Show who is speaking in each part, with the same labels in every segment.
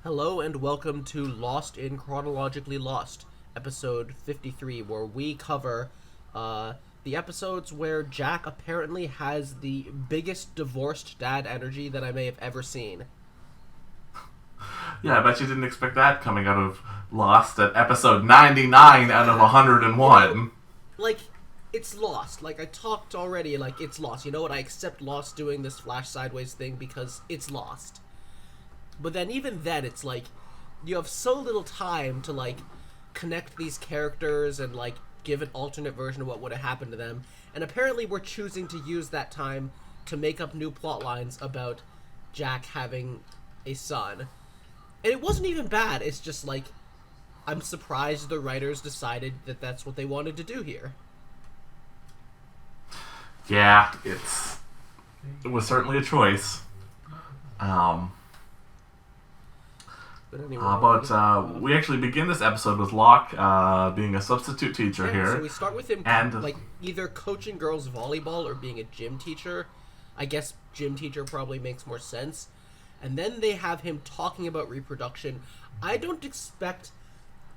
Speaker 1: Hello and welcome to Lost in Chronologically Lost, episode 53, where we cover the episodes where Jack apparently has the biggest divorced dad energy that I may have ever seen.
Speaker 2: Yeah, I bet you didn't expect that coming out of Lost at episode 99 out of 101.
Speaker 1: Like, it's Lost. Like, I talked already, like, it's Lost. You know what? I accept Lost doing this Flash Sideways thing because it's Lost. But then even then, it's like, you have so little time to, like, connect these characters and, like, give an alternate version of what would have happened to them. And apparently we're choosing to use that time to make up new plot lines about Jack having a son. And it wasn't even bad. It's just, like, I'm surprised the writers decided that that's what they wanted to do here.
Speaker 2: Yeah, it was certainly a choice.
Speaker 1: But anyway,
Speaker 2: we actually begin this episode with Locke being a substitute teacher here.
Speaker 1: So we start with him
Speaker 2: and
Speaker 1: like either coaching girls volleyball or being a gym teacher. I guess gym teacher probably makes more sense. And then they have him talking about reproduction. I don't expect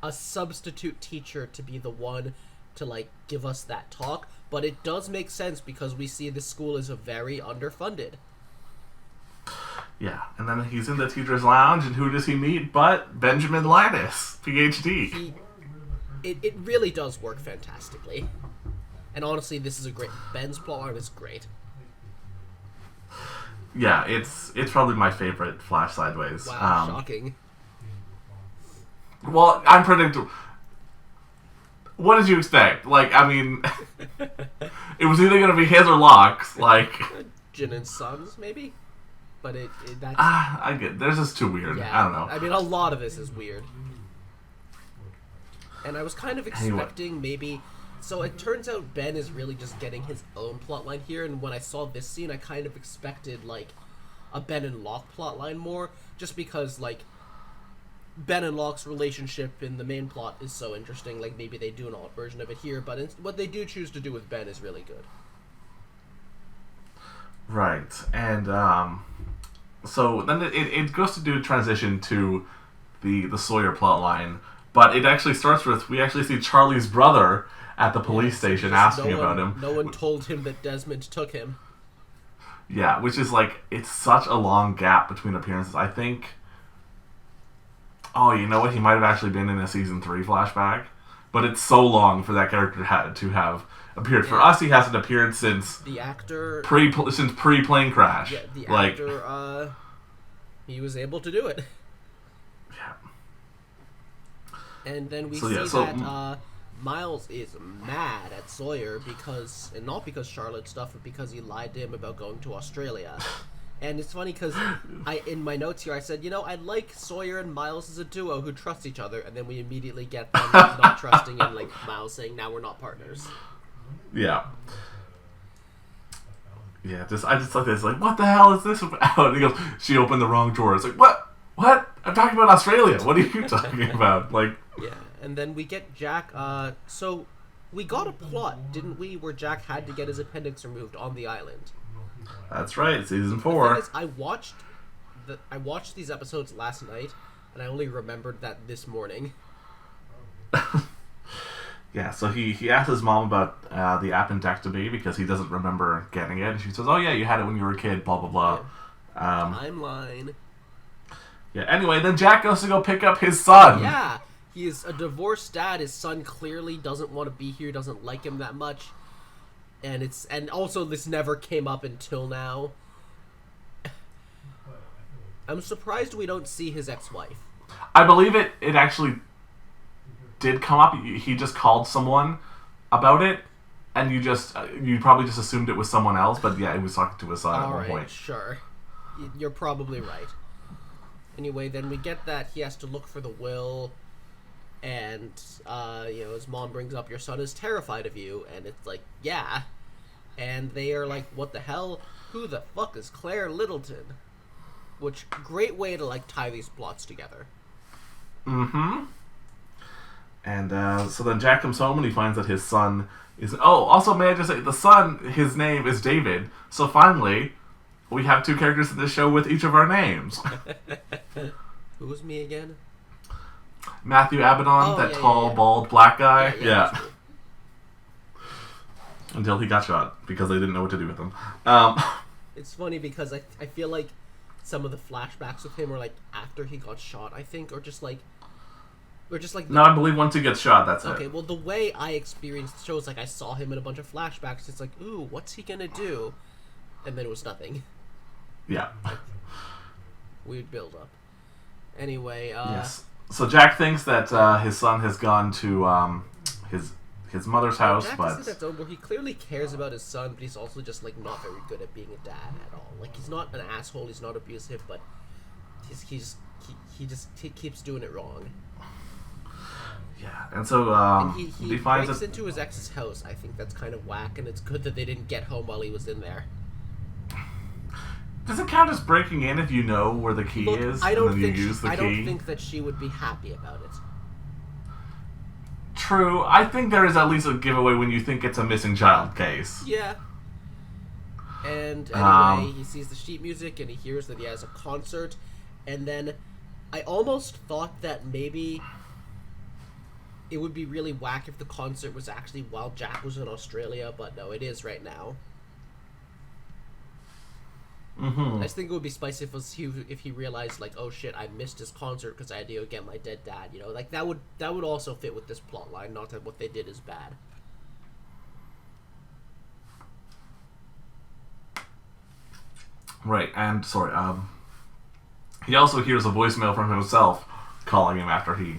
Speaker 1: a substitute teacher to be the one to like give us that talk, but it does make sense because we see the school is very underfunded.
Speaker 2: Yeah, and then he's in the teacher's lounge, and who does he meet but Benjamin Linus, PhD.
Speaker 1: It really does work fantastically. And honestly, this is a great... Ben's plotline is great.
Speaker 2: Yeah, it's probably my favorite Flash Sideways.
Speaker 1: Wow, shocking.
Speaker 2: Well, I'm predictable. What did you expect? Like, I mean, it was either going to be his or Locke's. Like,
Speaker 1: Jin and Sons, maybe? But that's...
Speaker 2: I get. There's just too weird.
Speaker 1: Yeah,
Speaker 2: I don't know.
Speaker 1: I mean, a lot of this is weird. And I was kind of expecting maybe... So it turns out Ben is really just getting his own plotline here, and when I saw this scene, I kind of expected, like, a Ben and Locke plotline more, just because, like, Ben and Locke's relationship in the main plot is so interesting. Like, maybe they do an alt version of it here, but what they do choose to do with Ben is really good.
Speaker 2: Right, and so then it goes to do a transition to the Sawyer plotline, but it actually starts with, we actually see Charlie's brother at the police station asking about him.
Speaker 1: No one told him that Desmond took him.
Speaker 2: Yeah, which is like, it's such a long gap between appearances. I think, oh, you know what, he might have actually been in a season 3 flashback, but it's so long for that character to have appeared. Yeah. For us, he hasn't appeared since
Speaker 1: the actor
Speaker 2: since pre-plane crash.
Speaker 1: Yeah, the actor, he was able to do it.
Speaker 2: Yeah.
Speaker 1: And then we see that Miles is mad at Sawyer because, and not because Charlotte stuff, but because he lied to him about going to Australia. And it's funny because in my notes here I said, you know, I like Sawyer and Miles as a duo who trust each other, and then we immediately get them not trusting and like Miles saying, now we're not partners.
Speaker 2: Yeah. Yeah, I just like this. Like, what the hell is this about? And he goes, she opened the wrong drawer. It's like, what? What? I'm talking about Australia. What are you talking about? Like,
Speaker 1: yeah. And then we get Jack. So we got a plot, didn't we, where Jack had to get his appendix removed on the island?
Speaker 2: That's right, season 4.
Speaker 1: The thing is, I watched these episodes last night, and I only remembered that this morning.
Speaker 2: Yeah, so he asked his mom about the appendectomy because he doesn't remember getting it, and she says, "Oh yeah, you had it when you were a kid." Blah blah blah.
Speaker 1: Yeah. Timeline.
Speaker 2: Yeah. Anyway, then Jack goes to go pick up his son.
Speaker 1: Yeah, he is a divorced dad. His son clearly doesn't want to be here. Doesn't like him that much, and also this never came up until now. I'm surprised we don't see his ex-wife.
Speaker 2: I believe it actually did come up. He just called someone about it, and you probably just assumed it was someone else, but yeah, he was talking to his son at one point.
Speaker 1: Sure. You're probably right. Anyway, then we get that he has to look for the will, and his mom brings up, your son is terrified of you, and it's like, yeah. And they are like, what the hell? Who the fuck is Claire Littleton? Which, great way to like tie these plots together.
Speaker 2: Mm-hmm. And so then Jack comes home and he finds that his son is... Oh, also may I just say, the son, his name is David. So finally, we have two characters in this show with each of our names.
Speaker 1: Who was me again?
Speaker 2: Matthew Abaddon,
Speaker 1: Oh,
Speaker 2: that
Speaker 1: yeah,
Speaker 2: tall,
Speaker 1: yeah.
Speaker 2: bald, black guy.
Speaker 1: Yeah, that's cool.
Speaker 2: Until he got shot because they didn't know what to do with him.
Speaker 1: It's funny because I feel like some of the flashbacks with him are like after he got shot, I think, or just like
Speaker 2: No, I believe once he gets shot, that's
Speaker 1: okay,
Speaker 2: it.
Speaker 1: well, the way I experienced the show is like I saw him in a bunch of flashbacks. It's like, ooh, what's he gonna do? And then it was nothing.
Speaker 2: Yeah.
Speaker 1: Weird build up. Anyway,
Speaker 2: Yes. So Jack thinks that his son has gone to his mother's house,
Speaker 1: Jack
Speaker 2: but
Speaker 1: is at that zone where he clearly cares about his son, but he's also just like not very good at being a dad at all. Like he's not an asshole, he's not abusive, but he just keeps doing it wrong.
Speaker 2: yeah, and so
Speaker 1: And he
Speaker 2: he finds
Speaker 1: breaks
Speaker 2: that
Speaker 1: into his ex's house. I think that's kind of whack, and it's good that they didn't get home while he was in there.
Speaker 2: does it count as breaking in if you know where the key
Speaker 1: Look,
Speaker 2: is
Speaker 1: I
Speaker 2: and
Speaker 1: don't
Speaker 2: then you
Speaker 1: think
Speaker 2: use the key?
Speaker 1: I don't think that she would be happy about it.
Speaker 2: True. I think there is at least a giveaway when you think it's a missing child case.
Speaker 1: Yeah. And anyway, he sees the sheet music and he hears that he has a concert, and then I almost thought that maybe it would be really whack if the concert was actually while Jack was in Australia, but no, it is right now.
Speaker 2: Mm-hmm.
Speaker 1: I just think it would be spicy if he realized, like, oh shit, I missed his concert because I had to go get my dead dad. You know, like that would also fit with this plot line. Not that what they did is bad.
Speaker 2: Right, and sorry, he also hears a voicemail from himself calling him after he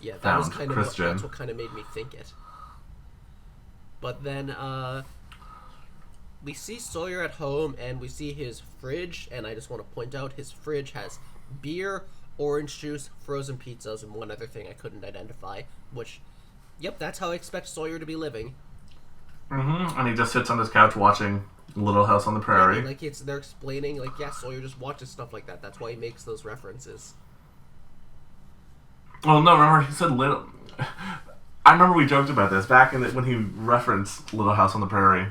Speaker 1: Yeah, that
Speaker 2: found
Speaker 1: was kind of
Speaker 2: Christian.
Speaker 1: that's what kind of made me think it. But then we see Sawyer at home and we see his fridge, and I just want to point out his fridge has beer, orange juice, frozen pizzas, and one other thing I couldn't identify. Which, yep, that's how I expect Sawyer to be living.
Speaker 2: Mm-hmm. And he just sits on his couch watching Little House on the
Speaker 1: I
Speaker 2: Prairie.
Speaker 1: mean, like they're explaining, like, yeah, Sawyer just watches stuff like that. That's why he makes those references.
Speaker 2: Well, no, remember he said Little. I remember we joked about this back when he referenced Little House on the Prairie.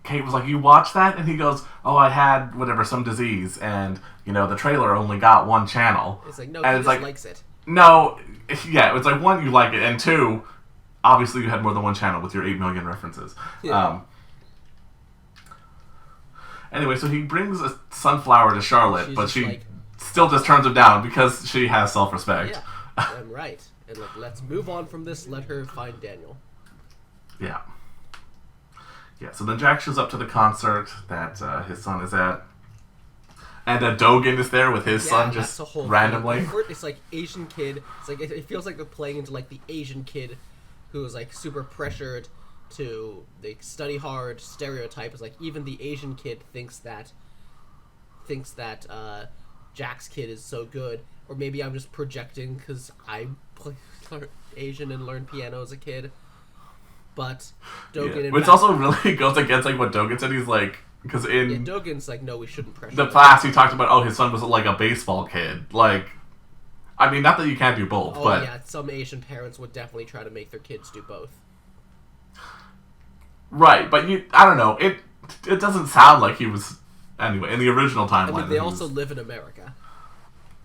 Speaker 2: Kate was like, "You watched that?" And he goes, "Oh, I had whatever, some disease, and the trailer only got one channel."
Speaker 1: It's like, no,
Speaker 2: and
Speaker 1: he
Speaker 2: it's
Speaker 1: just
Speaker 2: like,
Speaker 1: likes it.
Speaker 2: No, yeah, it's like, one, you like it, and two, obviously you had more than one channel with your 8 million references.
Speaker 1: Yeah.
Speaker 2: Anyway, so he brings a sunflower to Charlotte,
Speaker 1: She's
Speaker 2: but
Speaker 1: just
Speaker 2: she
Speaker 1: like,
Speaker 2: still just turns him down because she has self-respect.
Speaker 1: yeah, I'm right. And like, let's move on from this. Let her find Daniel.
Speaker 2: Yeah. Yeah, so then Jack shows up to the concert that his son is at. And Dogan is there with his son just
Speaker 1: that's the whole
Speaker 2: randomly.
Speaker 1: thing. It's like Asian kid. It's like it feels like they're playing into like the Asian kid who is like super pressured to like study hard stereotype. It's like even the Asian kid thinks that Jack's kid is so good, or maybe I'm just projecting because I play Asian and learned piano as a kid. But Dogan,
Speaker 2: Which also really goes against like what Dogan said. He's like, because in
Speaker 1: Dogan's like, no, we shouldn't pressure
Speaker 2: the
Speaker 1: them.
Speaker 2: class he talked about, his son was like a baseball kid. Like, I mean, not that you can't do both,
Speaker 1: Oh
Speaker 2: but
Speaker 1: yeah, some Asian parents would definitely try to make their kids do both.
Speaker 2: right. But I don't know. It doesn't sound like he was anyway in the original timeline.
Speaker 1: I mean, they also live in America.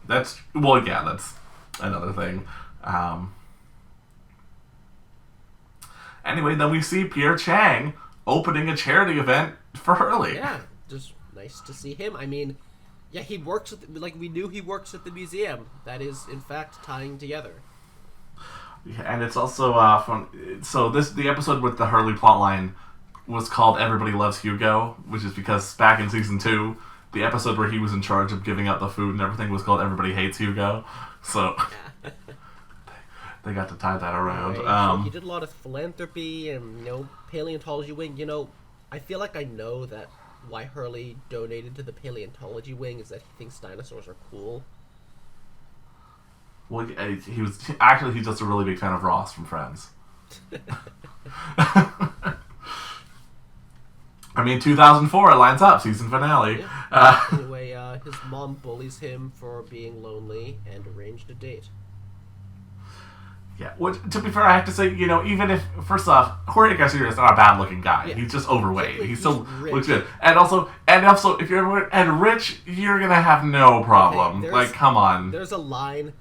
Speaker 2: That's another thing. Anyway, then we see Pierre Chang opening a charity event for Hurley.
Speaker 1: Yeah, just nice to see him. I mean, yeah, he works at we knew he works at the museum. That is, in fact, tying together.
Speaker 2: Yeah, and it's also from. So the episode with the Hurley plotline was called "Everybody Loves Hugo," which is because back in season 2, the episode where he was in charge of giving out the food and everything was called "Everybody Hates Hugo." So they got to tie that around.
Speaker 1: Right. He did a lot of philanthropy and paleontology wing. I feel like I know that why Hurley donated to the paleontology wing is that he thinks dinosaurs are cool.
Speaker 2: Well, he's just a really big fan of Ross from Friends. I mean, 2004, it lines up, season finale.
Speaker 1: Yeah. Anyway, his mom bullies him for being lonely and arranged a date.
Speaker 2: Yeah, which, to be fair, I have to say, even if, first off, Jorge Garcia is not a bad-looking guy.
Speaker 1: Yeah.
Speaker 2: He's just overweight. He still
Speaker 1: rich.
Speaker 2: looks good. And also, if you're overweight and rich, you're gonna have no problem.
Speaker 1: Okay,
Speaker 2: come on.
Speaker 1: There's a line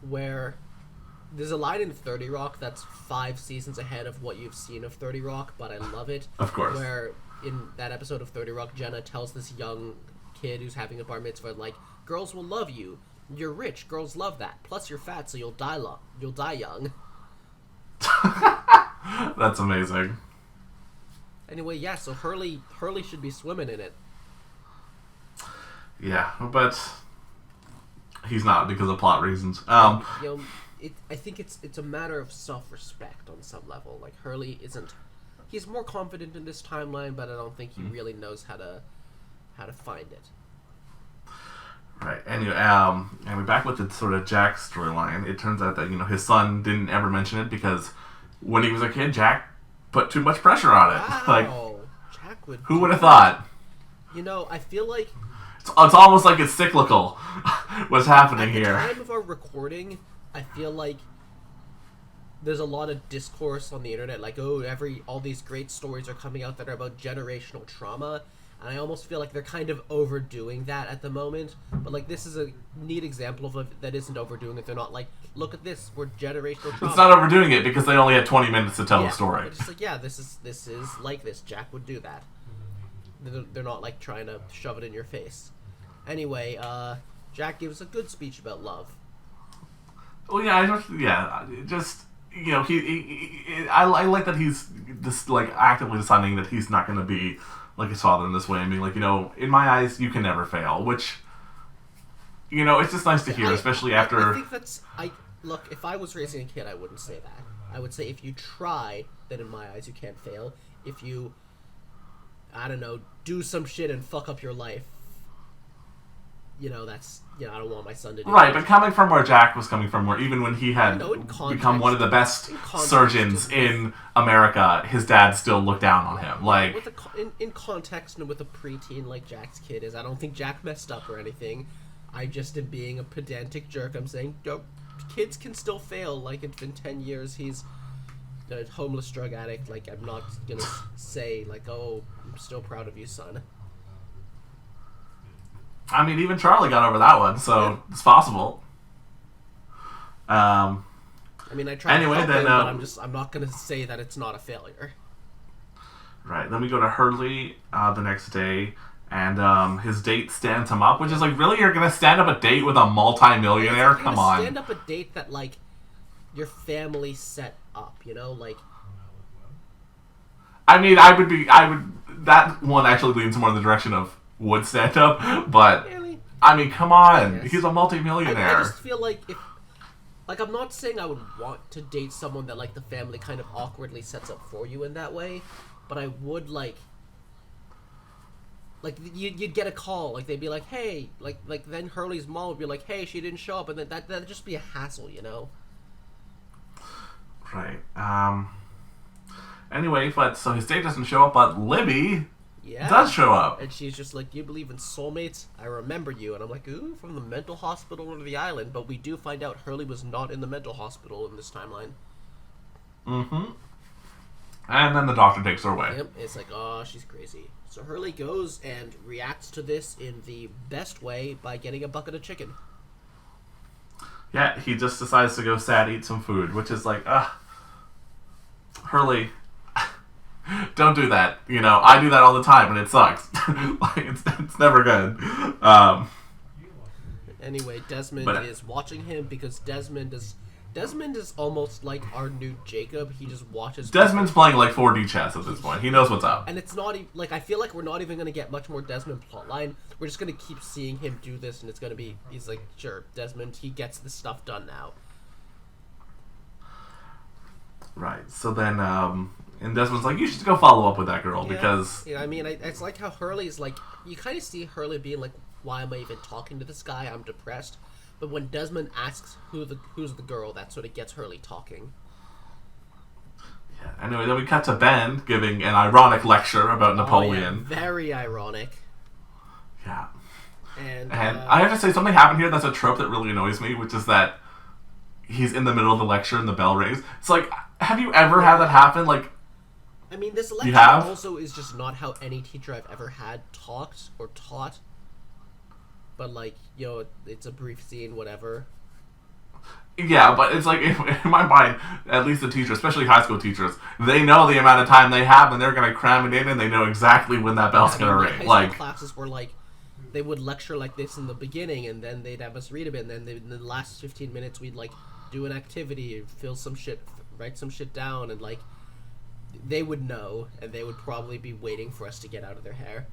Speaker 1: in 30 Rock that's 5 seasons ahead of what you've seen of 30 Rock, but I love it.
Speaker 2: Of course.
Speaker 1: Where in that episode of 30 Rock, Jenna tells this young kid who's having a bar mitzvah, like, girls will love you. You're rich. Girls love that. Plus, you're fat, so you'll die young.
Speaker 2: That's amazing.
Speaker 1: Anyway, yeah. So Hurley should be swimming in it.
Speaker 2: Yeah, but he's not because of plot reasons.
Speaker 1: I think it's a matter of self-respect on some level. Like Hurley isn't. He's more confident in this timeline, but I don't think he really knows how to find it.
Speaker 2: Right. Anyway, and we're back with the sort of Jack storyline. It turns out that his son didn't ever mention it because when he was a kid, Jack put too much pressure on it.
Speaker 1: Wow.
Speaker 2: Like,
Speaker 1: Jack would.
Speaker 2: Who would have thought?
Speaker 1: I feel like
Speaker 2: it's almost like it's cyclical. What's happening here?
Speaker 1: At the time of our recording, I feel like there's a lot of discourse on the internet, like, all these great stories are coming out that are about generational trauma. And I almost feel like they're kind of overdoing that at the moment. But, like, this is a neat example of that isn't overdoing it. They're not like, look at this, we're generational trauma.
Speaker 2: It's not overdoing it because they only had 20 minutes to tell the story.
Speaker 1: It's just like, yeah, this is like this. Jack would do that. They're not, like, trying to shove it in your face. Anyway, Jack gives a good speech about love.
Speaker 2: Well, yeah, I like that he's just, like, actively deciding that he's not going to be like his father in this way and being like, in my eyes, you can never fail, which, it's just nice to hear, especially after...
Speaker 1: I think look, if I was raising a kid, I wouldn't say that. I would say if you try, then in my eyes, you can't fail. If you, I don't know, do some shit and fuck up your life, that's, I don't want my son to do
Speaker 2: right,
Speaker 1: that.
Speaker 2: but coming from where Jack was coming from, where even when he had become one of the best surgeons in America, his dad still looked down on him. Like,
Speaker 1: in context and with a preteen like Jack's kid is, I don't think Jack messed up or anything. I just am being a pedantic jerk. I'm saying, kids can still fail. Like, it's been 10 years, he's a homeless drug addict. Like, I'm not gonna say, like, I'm still proud of you, son.
Speaker 2: I mean, even Charlie got over that one, so it's possible.
Speaker 1: I mean, I tried
Speaker 2: anyway,
Speaker 1: to help
Speaker 2: then,
Speaker 1: him, but I'm not going to say that it's not a failure.
Speaker 2: Right, then we go to Hurley the next day, and his date stands him up, which is like, really? You're going to stand up a date with a multi-millionaire? Come on.
Speaker 1: Stand up a date that, like, your family set up, like...
Speaker 2: I mean, that one actually leans more in the direction of would stand up, but
Speaker 1: really?
Speaker 2: I mean, come on, he's a multi-millionaire.
Speaker 1: I just feel like I'm not saying I would want to date someone that, like, the family kind of awkwardly sets up for you in that way, but I would, like you'd get a call, like, they'd be like, hey, like then Hurley's mom would be like, hey, she didn't show up, and then that'd just be a hassle,
Speaker 2: Right. Anyway, but so his date doesn't show up, but Libby does show up.
Speaker 1: And she's just like, you believe in soulmates? I remember you. And I'm like, ooh, from the mental hospital to the island. But we do find out Hurley was not in the mental hospital in this timeline.
Speaker 2: Mm-hmm. And then the doctor takes her away.
Speaker 1: Yep, it's like, oh, she's crazy. So Hurley goes and reacts to this in the best way by getting a bucket of chicken.
Speaker 2: Yeah, he just decides to go sad, eat some food, which is like, Hurley... Don't do that. I do that all the time, and it sucks. Like, it's never good.
Speaker 1: Anyway, Desmond is watching him because Desmond is almost like our new Jacob. He just watches.
Speaker 2: Desmond's playing like 4D chess at this point. He knows what's up.
Speaker 1: And it's not like, I feel like we're not even going to get much more Desmond plotline. We're just going to keep seeing him do this, and it's going to be, he's like, sure, Desmond, he gets this stuff done now.
Speaker 2: Right. So then, and Desmond's like, you should go follow up with that girl because...
Speaker 1: Yeah, I mean, it's like how Hurley's like, you kind of see Hurley being like, why am I even talking to this guy? I'm depressed. But when Desmond asks who's the girl, that sort of gets Hurley talking.
Speaker 2: Yeah. Anyway, then we cut to Ben giving an ironic lecture about Napoleon.
Speaker 1: Yeah, very ironic.
Speaker 2: Yeah.
Speaker 1: And
Speaker 2: I have to say, something happened here that's a trope that really annoys me, which is that, he's in the middle of the lecture and the bell rings. It's like, have you ever had that happen? Like,
Speaker 1: I mean, this lecture also is just not how any teacher I've ever had talked or taught. But, like, it's a brief scene, whatever.
Speaker 2: Yeah, but it's like, in my mind, at least the teachers, especially high school teachers, they know the amount of time they have, and they're going to cram it in, and they know exactly when that bell's going to ring.
Speaker 1: High school classes were like, they would lecture like this in the beginning, and then they'd have us read a bit, and then in the last 15 minutes, we'd, like, do an activity, fill some shit, write some shit down, and, like, they would know, and they would probably be waiting for us to get out of their hair.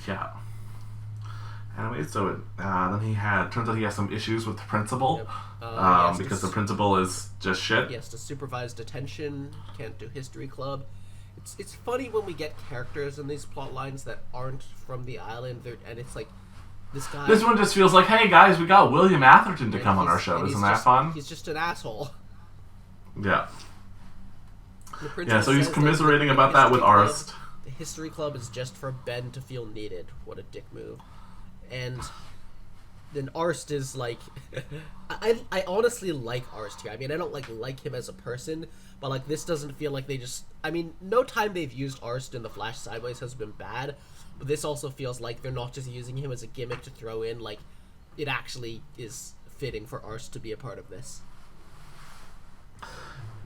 Speaker 2: Yeah. Anyway, so then turns out he has some issues with the principal. Yep. Because the principal is just shit.
Speaker 1: He has to supervise detention, can't do history club. It's funny when we get characters in these plot lines that aren't from the island, and it's like, this guy...
Speaker 2: This one just feels like, hey guys, we got William Atherton to come on our show. Isn't that fun?
Speaker 1: He's just an asshole.
Speaker 2: Yeah. Yeah, so he's commiserating about that with Arst.
Speaker 1: The history club is just for Ben to feel needed. What a dick move. And then Arst is like... I honestly like Arst here. I mean, I don't like him as a person, but like this doesn't feel like they just... I mean, no time they've used Arst in the Flash Sideways has been bad, but this also feels like they're not just using him as a gimmick to throw in, like, it actually is fitting for Arst to be a part of this.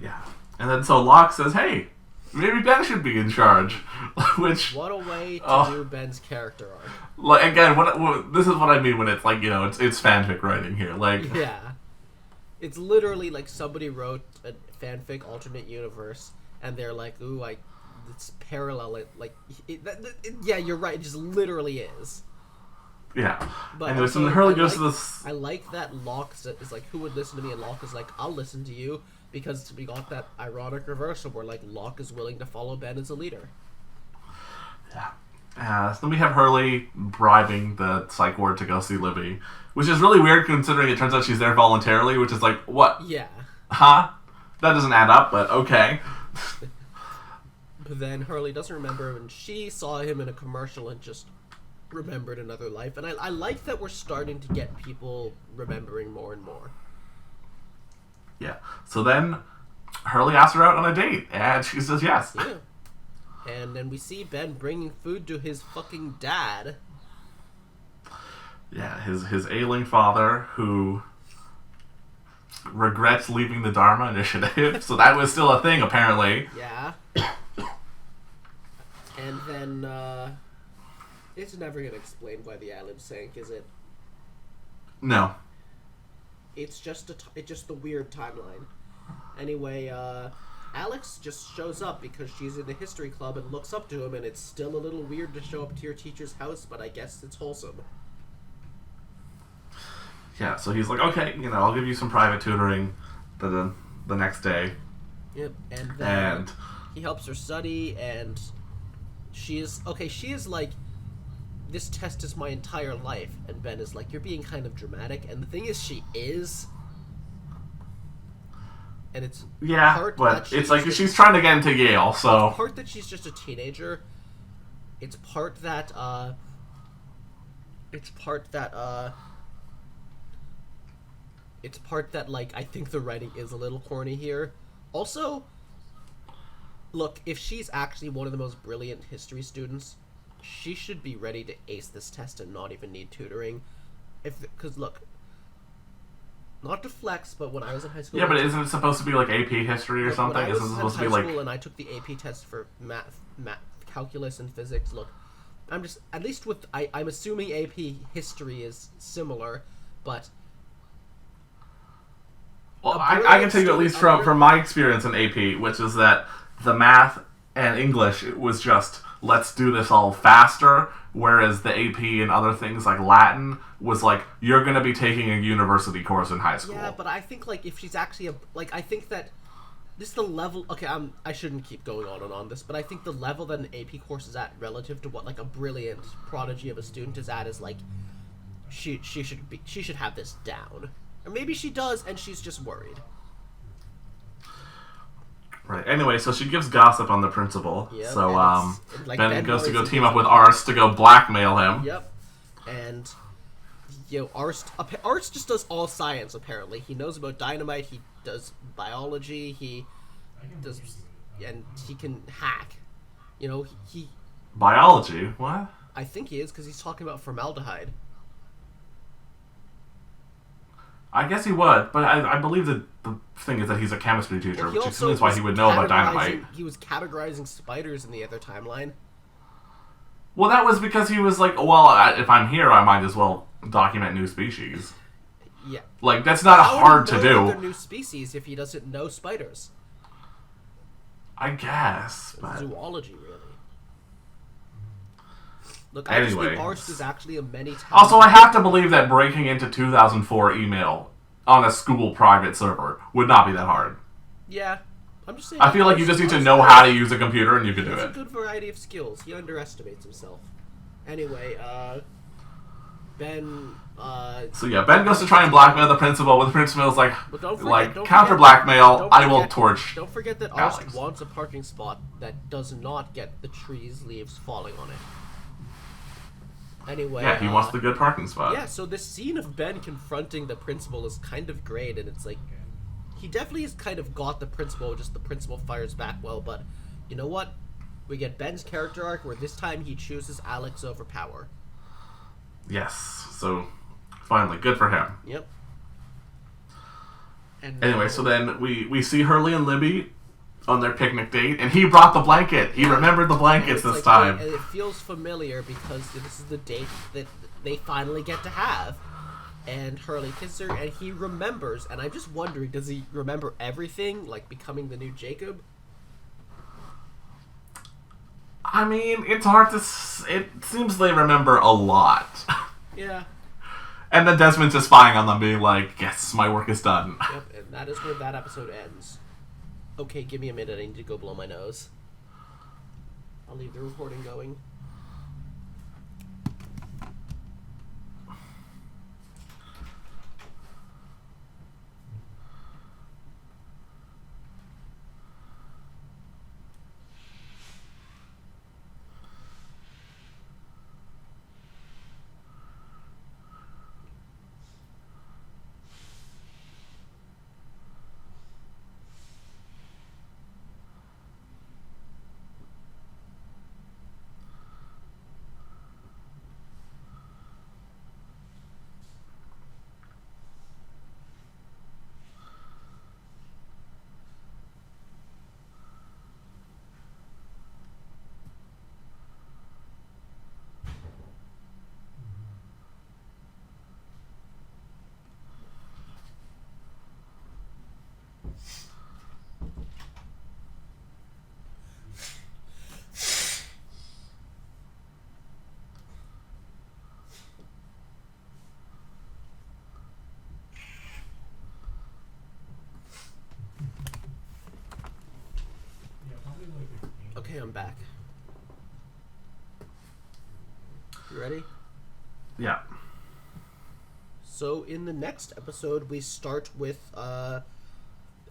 Speaker 2: Yeah. And then so Locke says, hey, maybe Ben should be in charge. Which...
Speaker 1: What a way to do Ben's character arc.
Speaker 2: Like, again, this is what I mean when it's like, it's fanfic writing here. Like,
Speaker 1: yeah. It's literally like somebody wrote a fanfic alternate universe, and they're like, ooh, it's parallel. Yeah, you're right. It just literally is.
Speaker 2: Yeah.
Speaker 1: But
Speaker 2: anyway, so Hurley goes to this...
Speaker 1: I like that Locke is like, who would listen to me? And Locke is like, I'll listen to you, because we got that ironic reversal where, like, Locke is willing to follow Ben as a leader.
Speaker 2: Yeah. So then we have Hurley bribing the psych ward to go see Libby, which is really weird considering it turns out she's there voluntarily, which is like, what?
Speaker 1: Yeah.
Speaker 2: Huh? That doesn't add up, but okay.
Speaker 1: But then Hurley doesn't remember, and she saw him in a commercial and just remembered another life. And I like that we're starting to get people remembering more and more.
Speaker 2: Yeah. So then Hurley asks her out on a date, and she says yes.
Speaker 1: Yeah. And then we see Ben bringing food to his fucking dad.
Speaker 2: Yeah, his ailing father, who regrets leaving the Dharma Initiative. So that was still a thing, apparently.
Speaker 1: Yeah. And then, it's never going to explain why the island sank, is it?
Speaker 2: No.
Speaker 1: It's just the weird timeline. Anyway, Alex just shows up because she's in the history club and looks up to him, and it's still a little weird to show up to your teacher's house, but I guess it's wholesome.
Speaker 2: Yeah, so he's like, okay, I'll give you some private tutoring the next day.
Speaker 1: Yep, and then he helps her study, and she is like, this test is my entire life, and Ben is like, you're being kind of dramatic, and the thing is, she is... And it's
Speaker 2: but it's like she's trying to get into Yale, so...
Speaker 1: It's part that she's just a teenager. It's part that, like, I think the writing is a little corny here. Also, look, if she's actually one of the most brilliant history students, she should be ready to ace this test and not even need tutoring. Because, look... Not to flex, but when I was in high school...
Speaker 2: Yeah, but isn't it supposed to be, like, AP history or something? Isn't it supposed to be, like...
Speaker 1: and I took the AP test for math, calculus, and physics. Look, I'm just... At least with... I'm assuming AP history is similar, but...
Speaker 2: Well, I can tell you at least from my experience in AP, which is that the math and English, it was just, let's do this all faster, whereas the AP and other things like Latin was like, you're going to be taking a university course in high school.
Speaker 1: Yeah, but I think, like, if she's actually I think that this is the level... Okay, I shouldn't keep going on this, but I think the level that an AP course is at relative to what, like, a brilliant prodigy of a student is at is, like, she should have this down. Or maybe she does, and she's just worried.
Speaker 2: Right. Anyway, so she gives gossip on the principal.
Speaker 1: Yep,
Speaker 2: so
Speaker 1: like
Speaker 2: Ben goes to go team up with Ars to go blackmail him.
Speaker 1: Yep. And Arst just does all science, apparently. He knows about dynamite, he does biology, he does... and he can hack. He
Speaker 2: Biology? What?
Speaker 1: I think he is, because he's talking about formaldehyde.
Speaker 2: I guess he would, but I believe that the thing is that he's a chemistry teacher,
Speaker 1: Well,
Speaker 2: which explains why he would know about dynamite.
Speaker 1: He was categorizing spiders in the other timeline.
Speaker 2: Well, that was because he was like, well, if I'm here, I might as well document new species.
Speaker 1: Yeah.
Speaker 2: Like, that's not hard to do.
Speaker 1: Other new species if he doesn't know spiders.
Speaker 2: I guess, but...
Speaker 1: Zoology, really. Look,
Speaker 2: Anyway.
Speaker 1: I just think Arst is actually a many-talented...
Speaker 2: Also, I have to believe that breaking into 2004 email on a school private server would not be that hard.
Speaker 1: Yeah. I'm just saying...
Speaker 2: I feel like you just need to know how to use a computer and you can do it.
Speaker 1: He has a good variety of skills. He underestimates himself. Anyway, Ben...
Speaker 2: So yeah, Ben goes to try and blackmail the principal, but the principal is like, counter blackmail, I will torch.
Speaker 1: Don't forget that
Speaker 2: Alex.
Speaker 1: Arst wants a parking spot that does not get the trees, leaves falling on it. Anyway,
Speaker 2: yeah, he wants the good parking spot.
Speaker 1: Yeah, so this scene of Ben confronting the principal is kind of great, and it's like, he definitely has kind of got the principal, just the principal fires back well, but you know what? We get Ben's character arc where this time he chooses Alex over Power.
Speaker 2: Yes, so finally, good for him.
Speaker 1: Yep. And
Speaker 2: anyway, so then we see Hurley and Libby on their picnic date, and he brought the blanket. He remembered the blankets this time.
Speaker 1: And it feels familiar because this is the date that they finally get to have. And Hurley kisses her, and he remembers. And I'm just wondering, does he remember everything, like becoming the new Jacob?
Speaker 2: I mean, it's hard to... It seems they remember a lot.
Speaker 1: Yeah.
Speaker 2: And then Desmond's just spying on them, being like, yes, my work is done.
Speaker 1: Yep, and that is where that episode ends. Okay, give me a minute, I need to go blow my nose. I'll leave the recording going. Okay, I'm back. You ready?
Speaker 2: Yeah.
Speaker 1: So in the next episode, we start with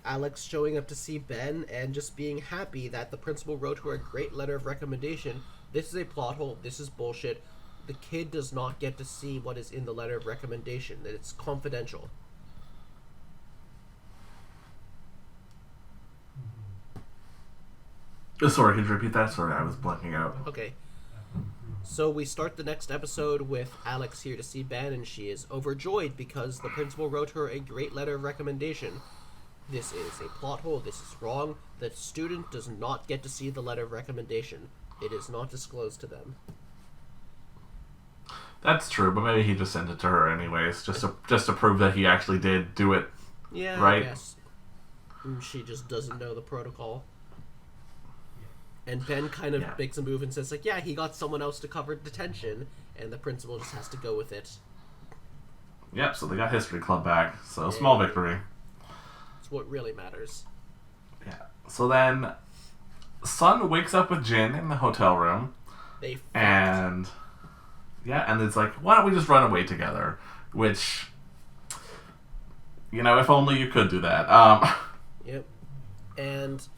Speaker 1: Alex showing up to see Ben and just being happy that the principal wrote her a great letter of recommendation. This is a plot hole. This is bullshit. The kid does not get to see what is in the letter of recommendation. That it's confidential.
Speaker 2: Sorry, could you repeat that? Sorry, I was blanking out.
Speaker 1: Okay. So we start the next episode with Alex here to see Ben, and she is overjoyed because the principal wrote her a great letter of recommendation. This is a plot hole. This is wrong. The student does not get to see the letter of recommendation. It is not disclosed to them.
Speaker 2: That's true, but maybe he just sent it to her anyways, just to prove that he actually did do it.
Speaker 1: Yeah,
Speaker 2: right?
Speaker 1: I guess. She just doesn't know the protocol. And Ben kind of makes a move and says, like, yeah, he got someone else to cover detention, and the principal just has to go with it.
Speaker 2: Yep, so they got History Club back, so small victory.
Speaker 1: It's what really matters.
Speaker 2: Yeah. So then, Sun wakes up with Jin in the hotel room. And it's like, why don't we just run away together? Which, if only you could do that.
Speaker 1: Yep. And,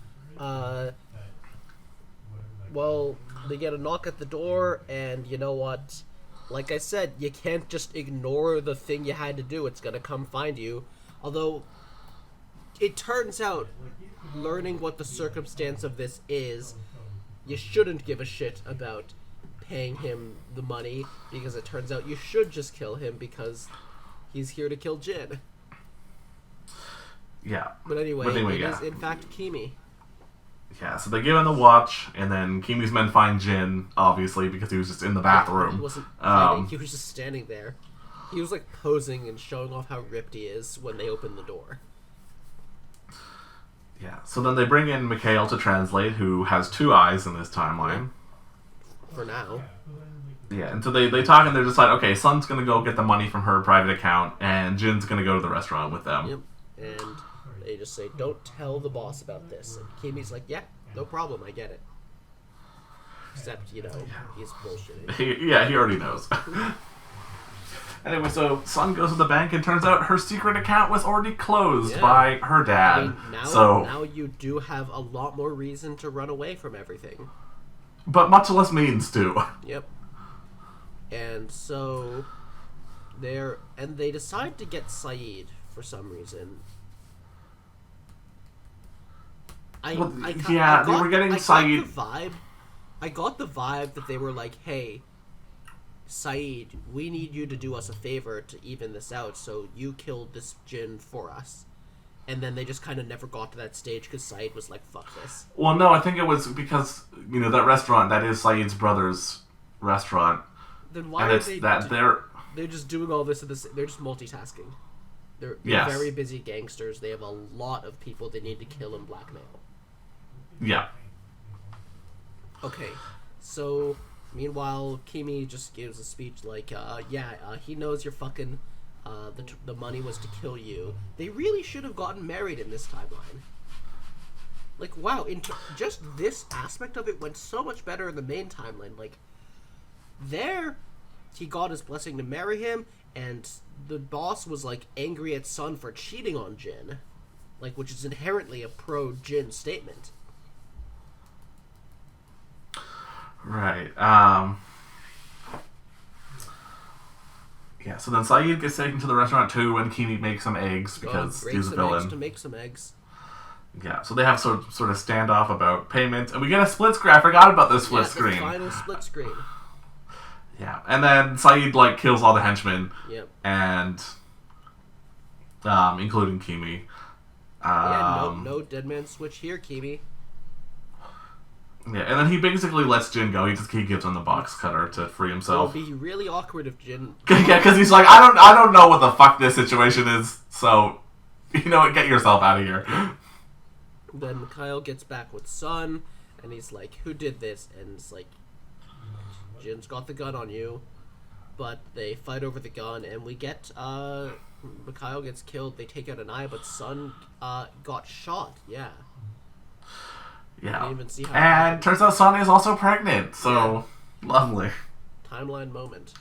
Speaker 1: well, they get a knock at the door, and you know what? like I said, you can't just ignore the thing you had to do. It's gonna come find you. Although, it turns out, learning what the circumstance of this is, you shouldn't give a shit about paying him the money, because it turns out you should just kill him because he's here to kill Jin.
Speaker 2: Yeah.
Speaker 1: But anyway, it is in fact Kimi.
Speaker 2: Yeah, so they give him the watch, and then Kimi's men find Jin, obviously, because he was just in the bathroom.
Speaker 1: He wasn't hiding, he was just standing there. He was like posing and showing off how ripped he is when they open the door.
Speaker 2: Yeah, so then they bring in Mikhail to translate, who has 2 eyes in this timeline.
Speaker 1: For now.
Speaker 2: Yeah, and so they talk and they decide, okay, Sun's gonna go get the money from her private account, and Jin's gonna go to the restaurant with them.
Speaker 1: Yep, and they just say, don't tell the boss about this. And Kimi's like, yeah, no problem, I get it. Except, you know, he's bullshitting.
Speaker 2: He already knows. Anyway, so Sun goes to the bank, and turns out her secret account was already closed by her dad.
Speaker 1: I mean, now you do have a lot more reason to run away from everything.
Speaker 2: But much less means to.
Speaker 1: Yep. And so they decide to get Saeed for some reason.
Speaker 2: They were getting Saeed.
Speaker 1: I got the vibe that they were like, hey, Saeed, we need you to do us a favor to even this out, so you killed this Jin for us. And then they just kind of never got to that stage because Saeed was like, fuck this.
Speaker 2: Well, no, I think it was because, you know, that restaurant, that is Saeed's brother's restaurant.
Speaker 1: Then why are they're just doing all this they're just multitasking. They're very busy gangsters. They have a lot of people they need to kill and blackmail.
Speaker 2: Yeah.
Speaker 1: Okay, so meanwhile, Kimi just gives a speech like, he knows you're fucking, the money was to kill you. They really should have gotten married in this timeline. Like, wow, just this aspect of it went so much better in the main timeline. Like, there, he got his blessing to marry him, and the boss was, like, angry at Sun for cheating on Jin. Like, which is inherently a pro-Jin statement.
Speaker 2: Right. Yeah, so then Saeed gets taken to the restaurant too, and Kimi makes some eggs because he's a villain.
Speaker 1: To make some eggs.
Speaker 2: Yeah, so they have sort of standoff about payment, and we get a split screen. I forgot about this split screen.
Speaker 1: The final split screen.
Speaker 2: Yeah, and then Saeed like kills all the henchmen.
Speaker 1: Yep.
Speaker 2: And including Kimi.
Speaker 1: No dead man switch here, Kimi.
Speaker 2: Yeah, and then he basically lets Jin go. He gives him the box cutter to free himself.
Speaker 1: It would be really awkward if Jin...
Speaker 2: Yeah, because he's like, I don't know what the fuck this situation is, so, you know what, get yourself out of here.
Speaker 1: Then Mikhail gets back with Sun, and he's like, who did this? And it's like, Jin's got the gun on you. But they fight over the gun, and we get, Mikhail gets killed, they take out an eye, but Sun, got shot, yeah.
Speaker 2: Yeah,
Speaker 1: even see how
Speaker 2: and turns out Sun is also pregnant, so lovely.
Speaker 1: Timeline moment.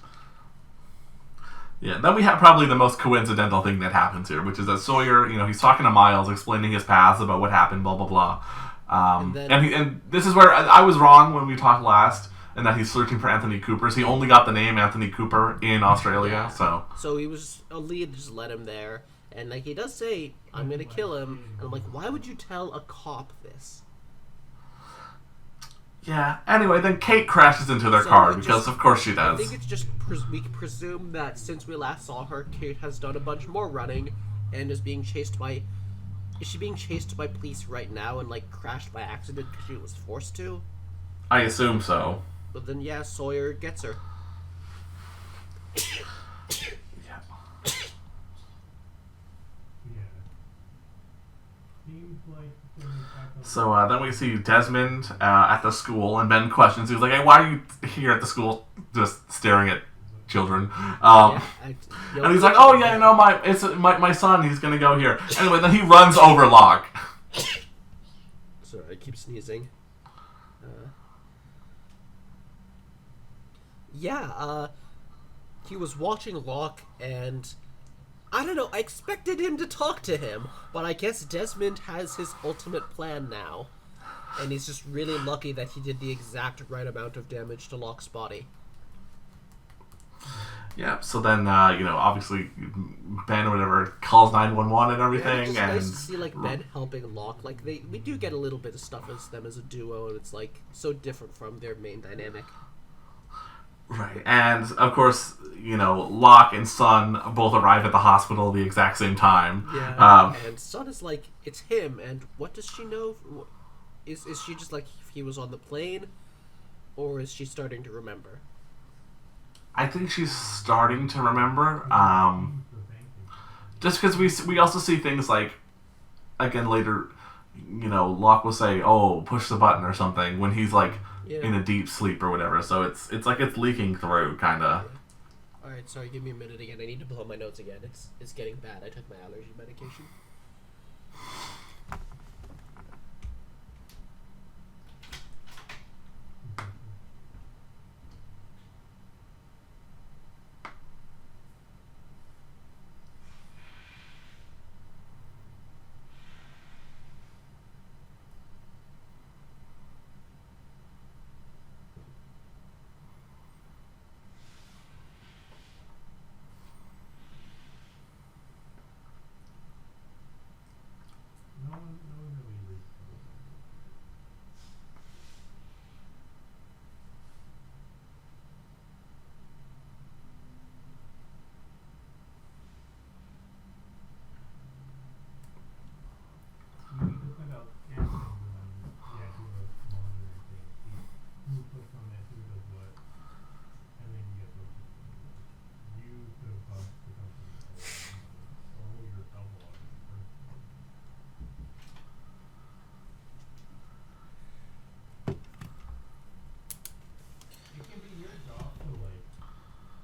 Speaker 2: Yeah, then we have probably the most coincidental thing that happens here, which is that Sawyer, you know, he's talking to Miles, explaining his past about what happened, blah, blah, blah. And this is where I was wrong when we talked last, and that he's searching for Anthony Cooper. So he only got the name Anthony Cooper in Australia,
Speaker 1: So he was a lead, just let him there. And, like, he does say, I'm gonna kill him. And I'm like, why would you tell a cop this?
Speaker 2: Yeah. Anyway, then Kate crashes into their car because, of course, she does.
Speaker 1: I think it's just we presume that since we last saw her, Kate has done a bunch more running and is being chased by. Is she being chased by police right now and like crashed by accident because she was forced to?
Speaker 2: I assume so.
Speaker 1: But then, yeah, Sawyer gets her.
Speaker 2: So then we see Desmond at the school, and Ben questions. He's like, "Hey, why are you here at the school, just staring at children?" And he's like, "Oh yeah, no, my son. He's gonna go here." Anyway, then he runs over Locke.
Speaker 1: Sorry, I keep sneezing. He was watching Locke, and I don't know, I expected him to talk to him, but I guess Desmond has his ultimate plan now. And he's just really lucky that he did the exact right amount of damage to Locke's body.
Speaker 2: Yeah, so then, obviously, Ben or whatever calls 911 and
Speaker 1: Yeah,
Speaker 2: everything.
Speaker 1: it's just
Speaker 2: And
Speaker 1: nice to see like Ben helping Locke. Like we do get a little bit of stuff as them as a duo, and it's like so different from their main dynamic.
Speaker 2: Right. And, of course, Locke and Sun both arrive at the hospital at the exact same time.
Speaker 1: Yeah, and Sun is like, it's him, and what does she know? Is she just like he was on the plane, or is she starting to remember?
Speaker 2: I think she's starting to remember. Just because we also see things like, again, later, Locke will say, "Oh, push the button" or something when he's like in a deep sleep or whatever. So it's like it's leaking through, kind of.
Speaker 1: All right, sorry, give me a minute again. I need to pull up my notes again. It's getting bad. I took my allergy medication.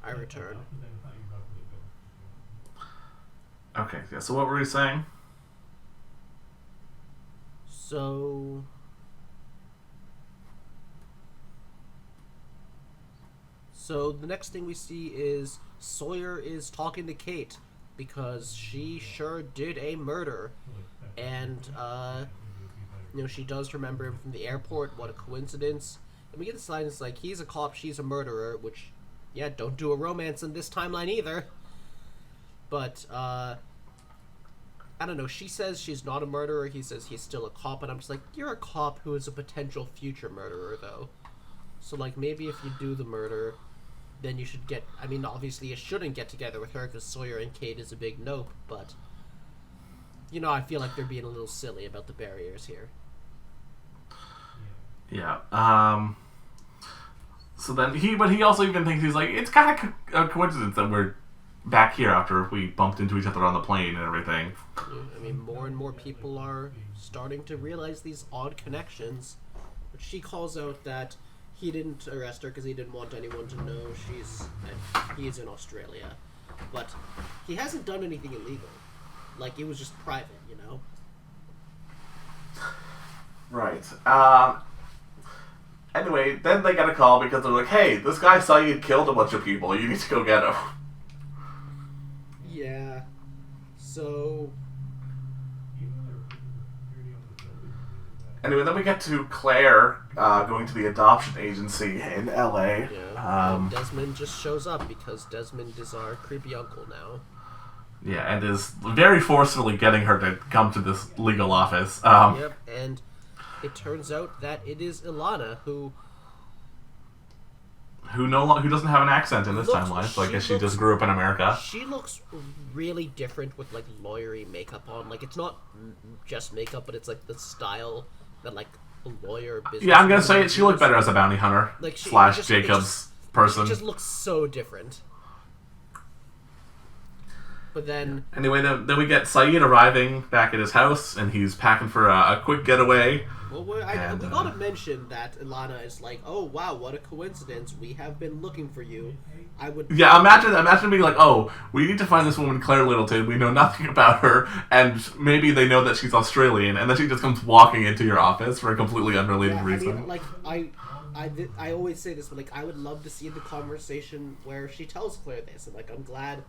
Speaker 1: I return.
Speaker 2: Okay, yeah. So what were we saying?
Speaker 1: So the next thing we see is Sawyer is talking to Kate because she sure did a murder, and she does remember him from the airport. What a coincidence! And we get the sign. It's like he's a cop, she's a murderer. Which, yeah, don't do a romance in this timeline either. But I don't know. She says she's not a murderer. He says he's still a cop, and I'm just like, you're a cop who is a potential future murderer, though. So like maybe if you do the murder, then you should get. I mean, obviously you shouldn't get together with her because Sawyer and Kate is a big nope. But I feel like they're being a little silly about the barriers here.
Speaker 2: Yeah. So then he also even thinks he's like, it's kind of a coincidence that we're back here after we bumped into each other on the plane and everything.
Speaker 1: Yeah, I mean, more and more people are starting to realize these odd connections. But she calls out that he didn't arrest her because he didn't want anyone to know he's in Australia. But he hasn't done anything illegal. Like, it was just private,
Speaker 2: Right. Anyway, then they get a call because they're like, hey, this guy saw you killed a bunch of people. You need to go get him.
Speaker 1: Yeah. So...
Speaker 2: Anyway, then we get to Claire going to the adoption agency in LA.
Speaker 1: Yeah. And Desmond just shows up because Desmond is our creepy uncle now.
Speaker 2: Yeah, and is very forcefully getting her to come to this legal office.
Speaker 1: Yep, and it turns out that it is Ilana who
Speaker 2: doesn't have an accent in this timeline, so I guess she just grew up in America.
Speaker 1: She looks really different with like lawyery makeup on. Like, it's not just makeup, but it's like the style that like a lawyer business.
Speaker 2: Yeah, I'm gonna say it. She looked better as a bounty hunter
Speaker 1: like
Speaker 2: / Jacob's person.
Speaker 1: She just looks so different. But then...
Speaker 2: Anyway, then we get Saeed arriving back at his house, and he's packing for a quick getaway.
Speaker 1: Well, we gotta mention that Ilana is like, oh wow, what a coincidence, we have been looking for you.
Speaker 2: Yeah, imagine being like, oh, we need to find this woman Claire Littleton, we know nothing about her, and maybe they know that she's Australian, and then she just comes walking into your office for a completely unrelated reason.
Speaker 1: I mean, like, I always say this, but like, I would love to see the conversation where she tells Claire this, and like, I'm glad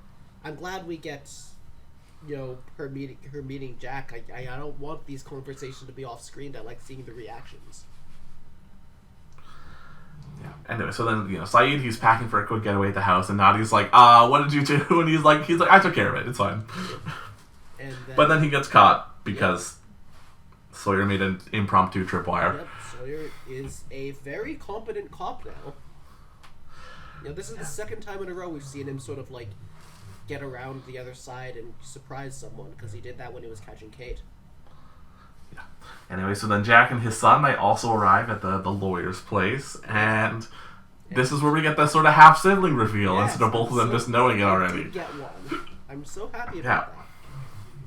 Speaker 1: we get, her meeting Jack. I don't want these conversations to be off screen. I like seeing the reactions.
Speaker 2: Yeah. Anyway, so then Saeed, he's packing for a quick getaway at the house, and Nadi's like, what did you do? And he's like, I took care of it. It's fine.
Speaker 1: And
Speaker 2: but then he gets caught because Sawyer made an impromptu tripwire.
Speaker 1: Yep, Sawyer is a very competent cop now. This is the second time in a row we've seen him sort of like get around the other side and surprise someone, because he did that when he was catching Kate.
Speaker 2: Yeah. Anyway, so then Jack and his son, they also arrive at the lawyer's place, and this is where we get that sort of half-sibling reveal instead of both of them just knowing it already.
Speaker 1: Get one. I'm so happy about that.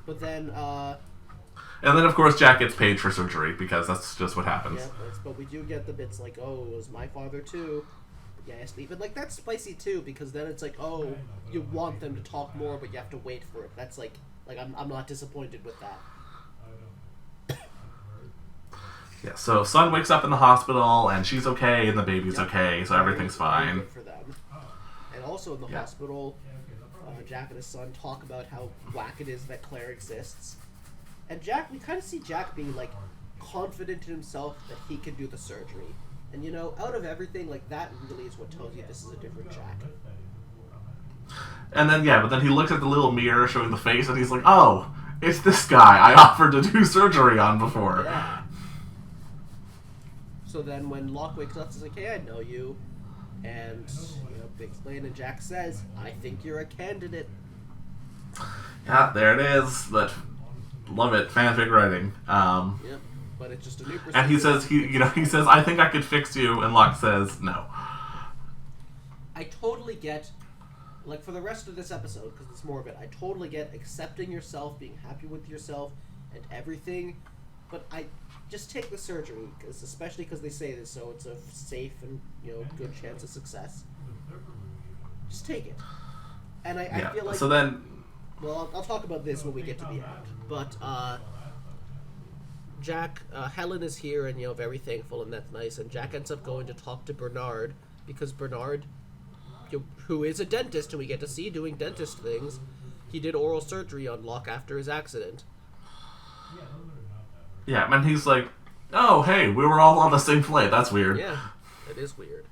Speaker 1: But then,
Speaker 2: and then, of course, Jack gets paid for surgery, because that's just what happens.
Speaker 1: Yeah, but we do get the bits like, oh, it was my father too. Yes, even like that's spicy too, because then it's like, oh, you want them to talk more, but you have to wait for it. That's like I'm not disappointed with that.
Speaker 2: Yeah, so Sun wakes up in the hospital, and she's okay, and the baby's okay, so everything's fine.
Speaker 1: Good for them. And also in the hospital, Jack and his son talk about how whack it is that Claire exists. And we kind of see Jack being like confident in himself that he can do the surgery. And out of everything, like that really is what tells you this is a different Jack.
Speaker 2: And then but then he looks at the little mirror showing the face, and he's like, oh, it's this guy I offered to do surgery on before.
Speaker 1: Yeah. So then when Locke wakes up, he's like, hey, I know you. And, they explain, and Jack says, I think you're a candidate.
Speaker 2: Yeah, there it is. Love it. Fanfic writing.
Speaker 1: Yep. But it's just a new
Speaker 2: and he says, he says, I think I could fix you, and Locke says, no.
Speaker 1: I totally get, like, for the rest of this episode, because it's more of it, I totally get accepting yourself, being happy with yourself, and everything, but I just take the surgery, especially because they say this, so it's a safe and, good chance of success. Just take it. And I feel like...
Speaker 2: So then...
Speaker 1: Well, I'll talk about this when we get to the end, but, Jack, Helen is here and, very thankful, and that's nice, and Jack ends up going to talk to Bernard, because Bernard, who is a dentist, and we get to see doing dentist things, he did oral surgery on Locke after his accident.
Speaker 2: Yeah, and he's like, oh, hey, we were all on the same flight, that's weird.
Speaker 1: Yeah, it is weird.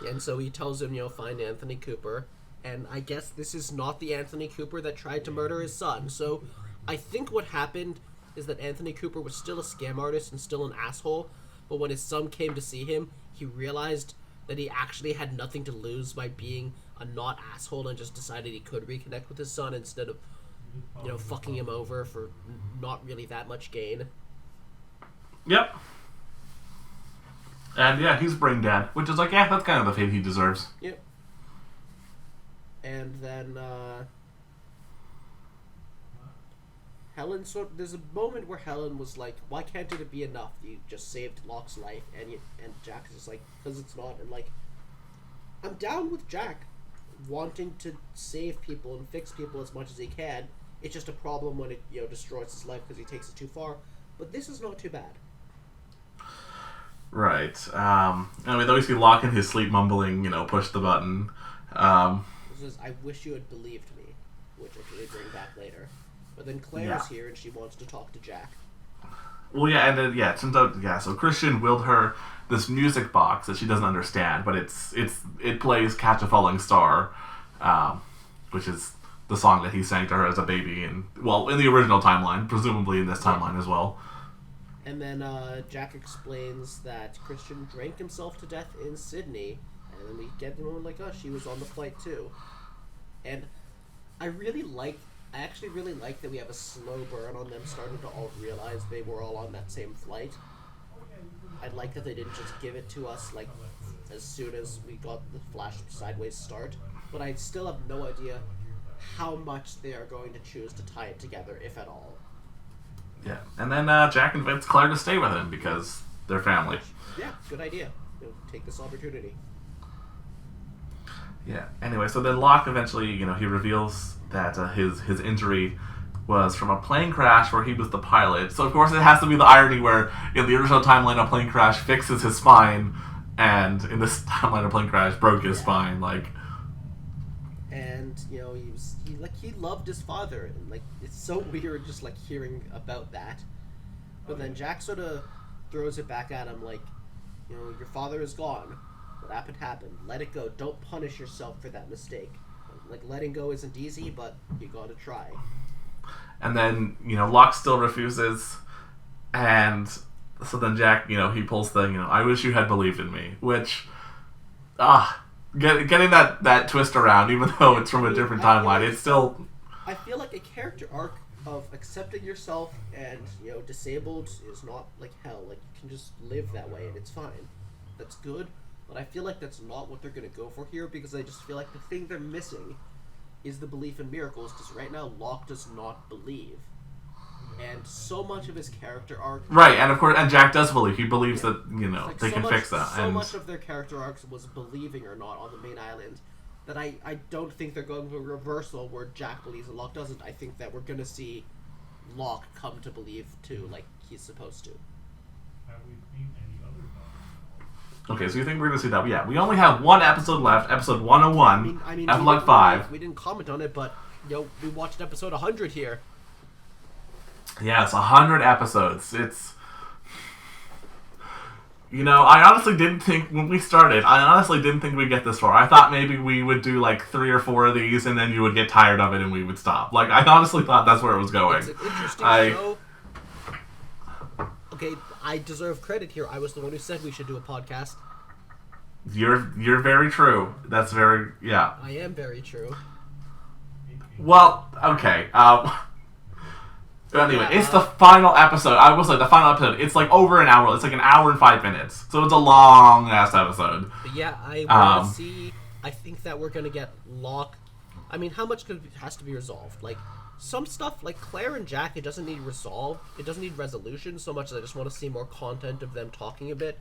Speaker 1: And so he tells him, find Anthony Cooper, and I guess this is not the Anthony Cooper that tried to murder his son, so... I think what happened is that Anthony Cooper was still a scam artist and still an asshole, but when his son came to see him, he realized that he actually had nothing to lose by being a not asshole and just decided he could reconnect with his son instead of, fucking him over for not really that much gain.
Speaker 2: Yep. And he's brain dead, which is like, that's kind of the fate he deserves.
Speaker 1: Yep. And then, Helen there's a moment where Helen was like, why can't it be enough? You just saved Locke's life, and Jack is just like, because it's not, and like, I'm down with Jack wanting to save people and fix people as much as he can. It's just a problem when it destroys his life because he takes it too far. But this is not too bad.
Speaker 2: Right. Anyway, though we see Locke in his sleep mumbling, push the button.
Speaker 1: This is, I wish you had believed me, which I should bring back later. But then Claire's here and she wants to talk to Jack.
Speaker 2: Well, and then, it turns out, so Christian willed her this music box that she doesn't understand, but it plays Catch a Falling Star, which is the song that he sang to her as a baby, in the original timeline, presumably in this timeline as well.
Speaker 1: And then Jack explains that Christian drank himself to death in Sydney, and then we get the moment like, oh, she was on the flight too. And I actually really like that we have a slow burn on them starting to all realize they were all on that same flight. I like that they didn't just give it to us like as soon as we got the flash sideways start, but I still have no idea how much they are going to choose to tie it together, if at all.
Speaker 2: Yeah, and then Jack invites Claire to stay with him because they're family.
Speaker 1: Yeah, good idea. Take this opportunity.
Speaker 2: Yeah. Anyway, so then Locke eventually, he reveals that his injury was from a plane crash where he was the pilot. So of course it has to be the irony where in the original timeline a plane crash fixes his spine, and in this timeline a plane crash broke his spine.
Speaker 1: And he loved his father, and it's so weird just hearing about that. But then Jack sort of throws it back at him your father is gone. What happened. Let it go. Don't punish yourself for that mistake. Like, letting go isn't easy, but you gotta try.
Speaker 2: And then, Locke still refuses, and so then Jack, he pulls the, I wish you had believed in me, which, getting that twist around, even though it's from a different timeline, it's still...
Speaker 1: I feel like a character arc of accepting yourself and, disabled is not like hell. Like, you can just live that way and it's fine. That's good, but I feel like that's not what they're gonna go for here, because I just feel like the thing they're missing is the belief in miracles, because right now Locke does not believe. And so much of his character arc...
Speaker 2: Right, and of course, and Jack does believe. He believes that,
Speaker 1: like
Speaker 2: they can fix that.
Speaker 1: So much of their character arcs was believing or not on the main island that I don't think they're going to a reversal where Jack believes and Locke doesn't. I think that we're going to see Locke come to believe, too, like he's supposed to.
Speaker 3: Have we seen any other dogs?
Speaker 2: Okay, so you think we're going to see that? Yeah, we only have one episode left, episode 101, Epilogue 5.
Speaker 1: We didn't comment on it, but, we watched episode 100 here.
Speaker 2: Yeah, it's 100 episodes. It's... I honestly didn't think, when we started, we'd get this far. I thought maybe we would do, 3 or 4 of these, and then you would get tired of it and we would stop. I honestly thought that's where it was going.
Speaker 1: It's an interesting show. Okay, I deserve credit here. I was the one who said we should do a podcast.
Speaker 2: You're very true. That's very... Yeah.
Speaker 1: I am very true.
Speaker 2: Well, okay. Anyway, it's the final episode. I will say, the final episode, it's over an hour. It's an hour and 5 minutes. So it's a long-ass episode.
Speaker 1: But yeah, I want to see... I think that we're going to get Locke... I mean, how much has to be resolved? Some stuff, like Claire and Jack, it doesn't need resolve. It doesn't need resolution so much as I just want to see more content of them talking a bit.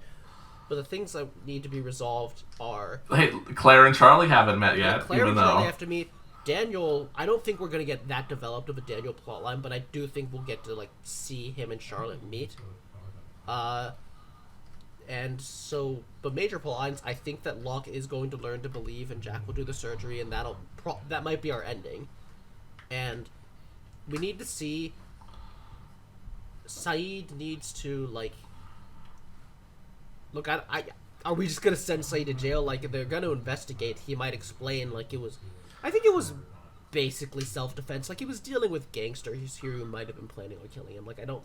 Speaker 1: But the things that need to be resolved are...
Speaker 2: Hey, Claire and Charlie haven't met yet,
Speaker 1: Claire and Charlie have to meet. Daniel, I don't think we're going to get that developed of a Daniel plotline, but I do think we'll get to, see him and Charlotte meet. And so, but major plotlines, I think that Locke is going to learn to believe, and Jack will do the surgery, and that might be our ending. And we need to see... Saeed needs to, Look, are we just going to send Saeed to jail? If they're going to investigate, he might explain, it was... I think it was basically self-defense. He was dealing with gangsters here who might have been planning on killing him. I don't...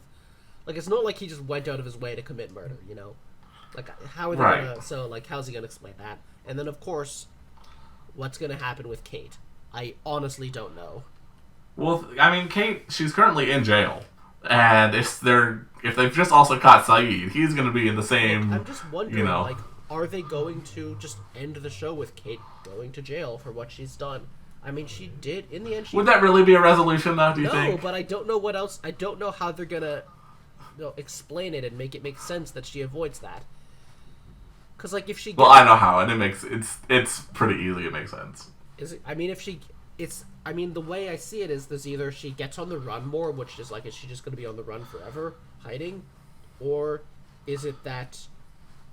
Speaker 1: it's not like he just went out of his way to commit murder, how are they gonna... So, how's he gonna explain that? And then, of course, what's gonna happen with Kate? I honestly don't know.
Speaker 2: Well, I mean, Kate, she's currently in jail. And if they've just also caught Saeed, he's gonna be in the same...
Speaker 1: I'm just wondering, are they going to just end the show with Kate going to jail for what she's done? I mean, she did, in the end...
Speaker 2: Would that really be a resolution, though, do you think?
Speaker 1: No, but I don't know what else... I don't know how they're gonna explain it and make it make sense that she avoids that. Because, if she gets...
Speaker 2: Well, I know how, and it's pretty easy, it makes sense.
Speaker 1: Is it... I mean, if she... I mean, the way I see it is there's either she gets on the run more, which is is she just gonna be on the run forever, hiding? Or is it that...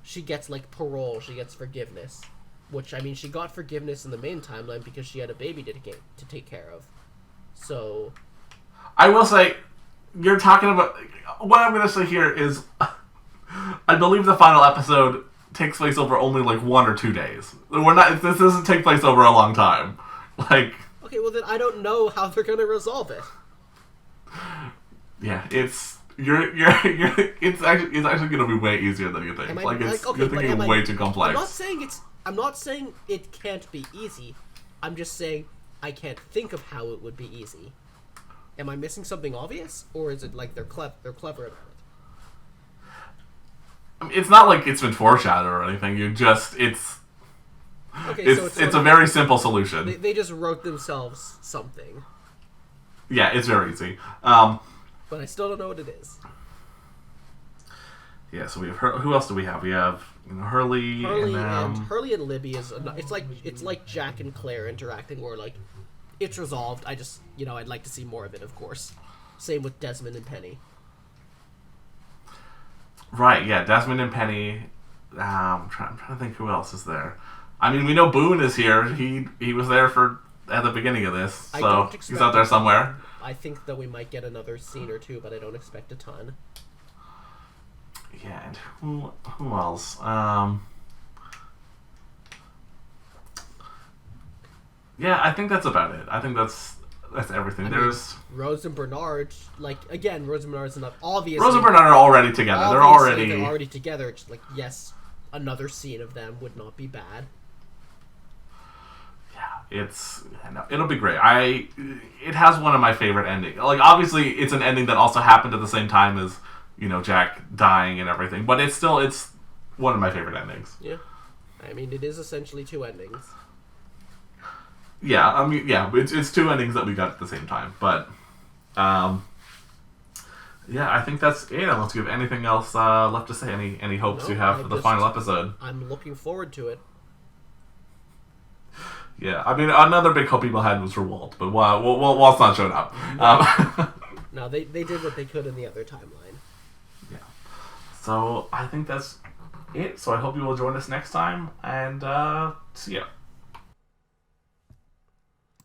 Speaker 1: she gets, parole, she gets forgiveness. Which, I mean, she got forgiveness in the main timeline because she had a baby to take care of. So...
Speaker 2: I will say, you're talking about... What I'm going to say here is... I believe the final episode takes place over only, 1 or 2 days. This doesn't take place over a long time.
Speaker 1: Okay, well then I don't know how they're going to resolve it.
Speaker 2: Yeah, it's... It's actually going to be way easier than you think. You're thinking way too complex.
Speaker 1: I'm not saying it can't be easy. I'm just saying I can't think of how it would be easy. Am I missing something obvious, or is it they're clever about it?
Speaker 2: I mean, it's not like it's been foreshadowed or anything. It's a very simple solution.
Speaker 1: They just wrote themselves something.
Speaker 2: Yeah, it's very easy.
Speaker 1: But I still don't know what it is.
Speaker 2: Yeah, so we have who else do we have? We have Hurley
Speaker 1: and Libby is it's like Jack and Claire interacting where it's resolved. I just I'd like to see more of it, of course. Same with Desmond and Penny.
Speaker 2: Right, yeah, Desmond and Penny. I'm trying to think who else is there. I mean, we know Boone is here. He was there at the beginning of this, so he's out there somewhere.
Speaker 1: I think that we might get another scene or two, but I don't expect a ton.
Speaker 2: Yeah, and who else? Yeah, I think that's about it. I think that's everything.
Speaker 1: I
Speaker 2: There's
Speaker 1: mean, Rose and Bernard. Like again, Rose and Bernard's enough. Obviously,
Speaker 2: Rose and Bernard are already together. They're
Speaker 1: already together. It's like yes, another scene of them would not be bad.
Speaker 2: It'll be great. It has one of my favorite endings. Like obviously, it's an ending that also happened at the same time as Jack dying and everything. But it's one of my favorite endings.
Speaker 1: Yeah, I mean it is essentially two endings.
Speaker 2: Yeah, I mean it's two endings that we got at the same time. But yeah, I think that's it. Unless you have anything else left to say, any hopes you have for the final episode?
Speaker 1: I'm looking forward to it.
Speaker 2: Yeah, I mean, another big hope people had was for Walt, but Walt's not showing up.
Speaker 1: No, they did what they could in the other timeline.
Speaker 2: Yeah. So, I think that's it. So, I hope you will join us next time, and see ya.